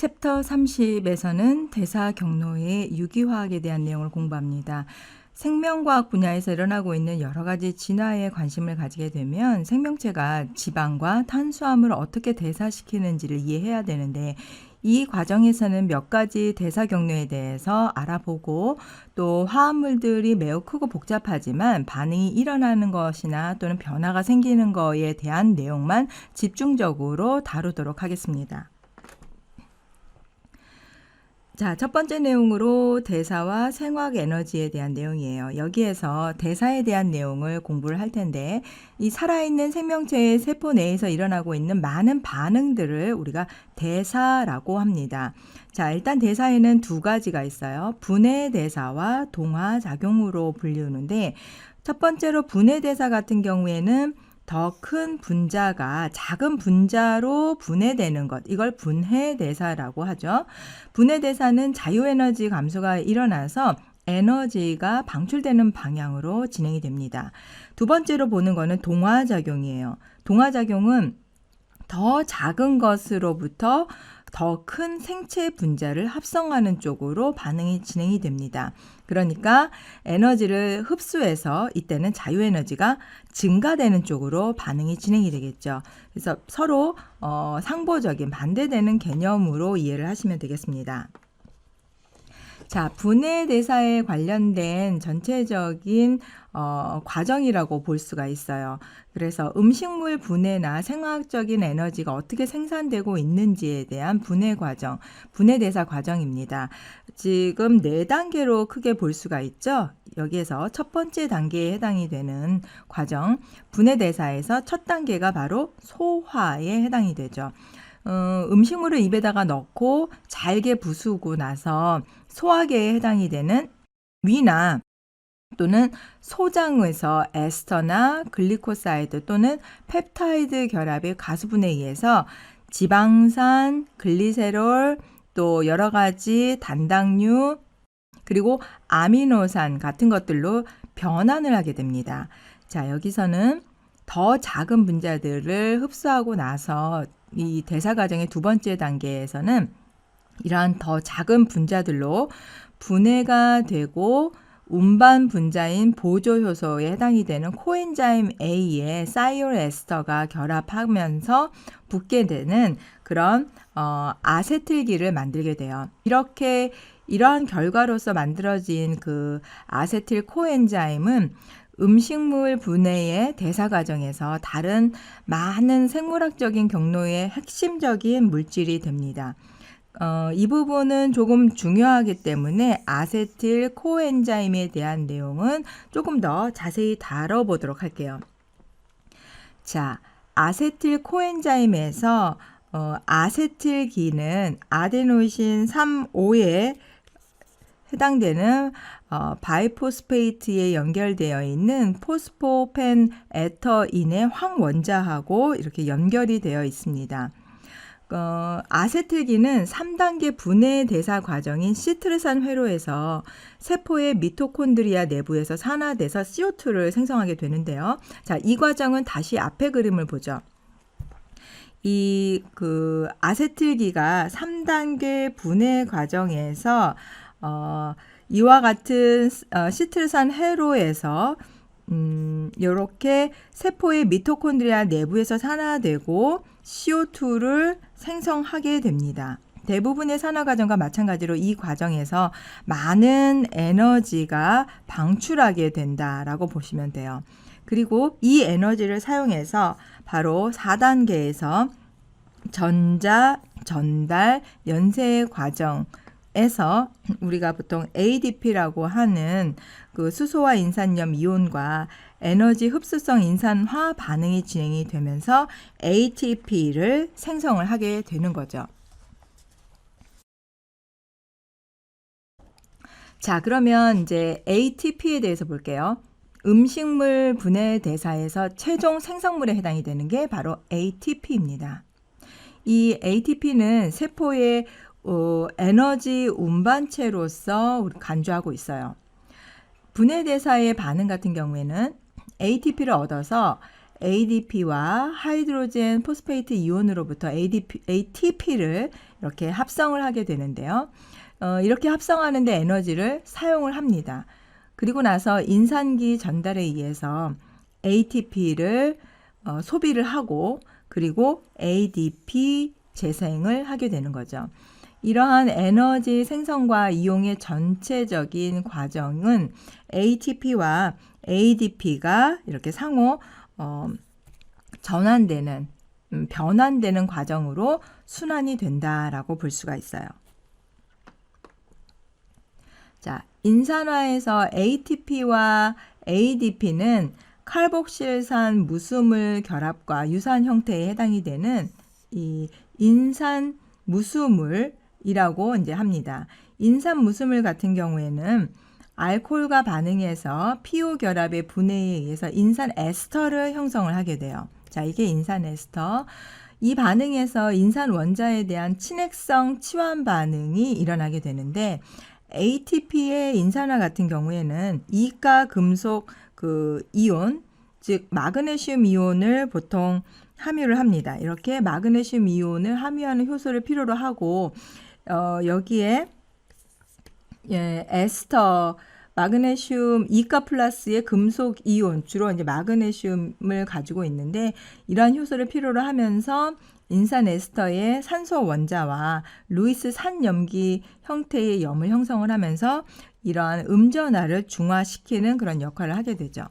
챕터 30에서는 대사 경로의 유기화학에 대한 내용을 공부합니다. 생명과학 분야에서 일어나고 있는 여러 가지 진화에 관심을 가지게 되면 생명체가 지방과 탄수화물을 어떻게 대사시키는지를 이해해야 되는데, 이 과정에서는 몇 가지 대사 경로에 대해서 알아보고, 또 화합물들이 매우 크고 복잡하지만 반응이 일어나는 것이나 또는 변화가 생기는 것에 대한 내용만 집중적으로 다루도록 하겠습니다. 자, 첫 번째 내용으로 대사와 생화학 에너지에 대한 내용이에요. 여기에서 대사에 대한 내용을 공부를 할 텐데, 이 살아있는 생명체의 세포 내에서 일어나고 있는 많은 반응들을 우리가 대사라고 합니다. 자, 일단 대사에는 두 가지가 있어요. 분해 대사와 동화 작용으로 불리우는데, 첫 번째로 분해 대사 같은 경우에는 더 큰 분자가 작은 분자로 분해되는 것, 이걸 분해대사라고 하죠. 분해대사는 자유에너지 감소가 일어나서 에너지가 방출되는 방향으로 진행이 됩니다. 두 번째로 보는 것은 동화작용이에요. 동화작용은 더 작은 것으로부터 더 큰 생체 분자를 합성하는 쪽으로 반응이 진행이 됩니다. 그러니까 에너지를 흡수해서 이때는 자유에너지가 증가되는 쪽으로 반응이 진행이 되겠죠. 그래서 서로 상보적인 반대되는 개념으로 이해를 하시면 되겠습니다. 자, 분해 대사에 관련된 전체적인 과정이라고 볼 수가 있어요. 그래서 음식물 분해나 생화학적인 에너지가 어떻게 생산되고 있는지에 대한 분해 과정, 분해 대사 과정입니다. 지금 4단계로 크게 볼 수가 있죠. 여기에서 첫 번째 단계에 해당이 되는 과정, 분해 대사에서 첫 단계가 바로 소화에 해당이 되죠. 음식물을 입에다가 넣고 잘게 부수고 나서 소화계에 해당이 되는 위나 또는 소장에서 에스터나 글리코사이드 또는 펩타이드 결합의 가수분에 의해서 지방산, 글리세롤, 또 여러 가지 단당류, 그리고 아미노산 같은 것들로 변환을 하게 됩니다. 자, 여기서는 더 작은 분자들을 흡수하고 나서 이 대사 과정의 두 번째 단계에서는 이러한 더 작은 분자들로 분해가 되고 운반 분자인 보조 효소에 해당이 되는 코엔자임 A에 사이올 에스터가 결합하면서 붙게 되는 그런 아세틸기를 만들게 돼요. 이러한 결과로서 만들어진 그 아세틸 코엔자임은 음식물 분해의 대사 과정에서 다른 많은 생물학적인 경로의 핵심적인 물질이 됩니다. 이 부분은 조금 중요하기 때문에 아세틸 코엔자임에 대한 내용은 조금 더 자세히 다뤄보도록 할게요. 자, 아세틸 코엔자임에서 아세틸기는 아데노신 3,5에 해당되는 바이포스페이트에 연결되어 있는 포스포펜 에터인의 황원자하고 이렇게 연결이 되어 있습니다. 아세틸기는 3단계 분해 대사 과정인 시트르산 회로에서 세포의 미토콘드리아 내부에서 산화돼서 CO2를 생성하게 되는데요. 자, 이 과정은 다시 앞에 그림을 보죠. 아세틸기가 3단계 분해 과정에서 이와 같은 시트르산 회로에서 이렇게 세포의 미토콘드리아 내부에서 산화되고 CO2를 생성하게 됩니다. 대부분의 산화 과정과 마찬가지로 이 과정에서 많은 에너지가 방출하게 된다라고 보시면 돼요. 그리고 이 에너지를 사용해서 바로 4단계에서 전자, 전달, 연쇄 과정에서 우리가 보통 ADP라고 하는 그 수소와 인산염 이온과 에너지 흡수성 인산화 반응이 진행이 되면서 ATP를 생성을 하게 되는 거죠. 자, 그러면 이제 ATP에 대해서 볼게요. 음식물 분해 대사에서 최종 생성물에 해당이 되는 게 바로 ATP입니다. 이 ATP는 세포의 에너지 운반체로서 간주하고 있어요. 분해 대사의 반응 같은 경우에는 ATP를 얻어서 ADP와 하이드로젠 포스페이트 이온으로부터 ATP를 이렇게 합성을 하게 되는데요. 이렇게 합성하는데 에너지를 사용을 합니다. 그리고 나서 인산기 전달에 의해서 ATP를 소비를 하고 그리고 ADP 재생을 하게 되는 거죠. 이러한 에너지 생성과 이용의 전체적인 과정은 ATP와 ADP가 이렇게 상호 전환되는, 변환되는 과정으로 순환이 된다라고 볼 수가 있어요. 자, 인산화에서 ATP와 ADP는 칼복실산 무수물 결합과 유사한 형태에 해당이 되는 이 인산 무수물이라고 이제 합니다. 인산 무수물 같은 경우에는 알코올과 반응해서 PO 결합의 분해에 의해서 인산 에스터를 형성을 하게 돼요. 자, 이게 인산 에스터. 이 반응에서 인산 원자에 대한 친핵성 치환 반응이 일어나게 되는데 ATP의 인산화 같은 경우에는 이가 금속 이온, 즉 마그네슘 이온을 보통 함유를 합니다. 이렇게 마그네슘 이온을 함유하는 효소를 필요로 하고 여기에 에스터 마그네슘 이가 플러스의 금속 이온, 주로 이제 마그네슘을 가지고 있는데 이러한 효소를 필요로 하면서 인산 에스터의 산소 원자와 루이스 산염기 형태의 염을 형성을 하면서 이러한 음전화를 중화시키는 그런 역할을 하게 되죠.